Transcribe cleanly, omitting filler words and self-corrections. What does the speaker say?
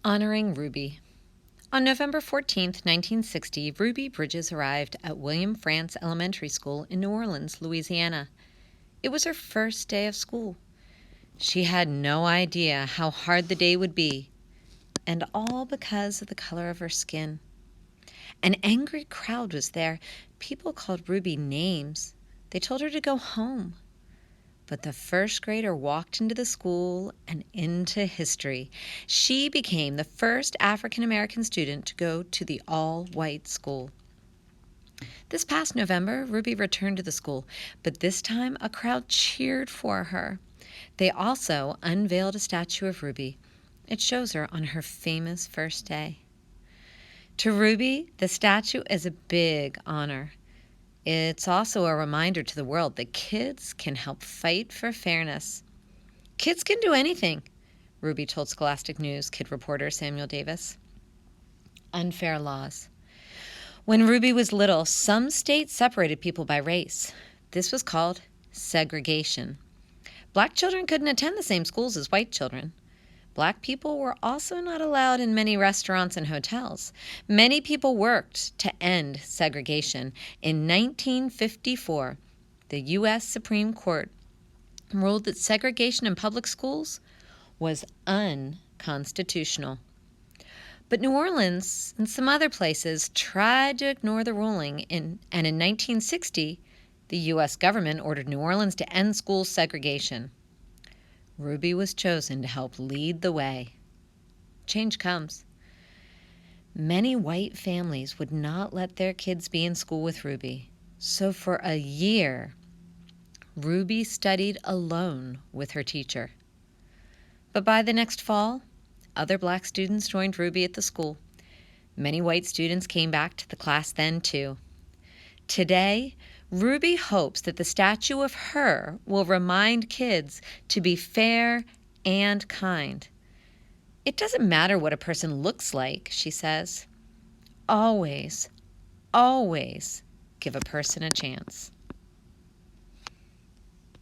Honoring Ruby. On November 14, 1960, Ruby Bridges arrived at William Frantz Elementary School in New Orleans, Louisiana. It was her first day of school. She had no idea how hard the day would be, and all because of the color of her skin. An angry crowd was there. People called Ruby names. They told her to go home. But the first grader walked into the school and into history. She became the first African American student to go to the all-white school. This past November, Ruby returned to the school, but this time a crowd cheered for her. They also unveiled a statue of Ruby. It shows her on her famous first day. To Ruby, the statue is a big honor. It's also a reminder to the world that kids can help fight for fairness. Kids can do anything, Ruby told Scholastic News kid reporter Samuel Davis. Unfair laws. When Ruby was little, some states separated people by race. This was called segregation. Black children couldn't attend the same schools as white children. Black people were also not allowed in many restaurants and hotels. Many people worked to end segregation. In 1954, the U.S. Supreme Court ruled that segregation in public schools was unconstitutional. But New Orleans and some other places tried to ignore the ruling, and in 1960, the U.S. government ordered New Orleans to end school segregation. Ruby was chosen to help lead the way. Change comes. Many white families would not let their kids be in school with Ruby, so for a year, Ruby studied alone with her teacher. But by the next fall, other black students joined Ruby at the school. Many white students came back to the class then, too. Today, Ruby hopes that the statue of her will remind kids to be fair and kind. It doesn't matter what a person looks like, she says. Always, always give a person a chance.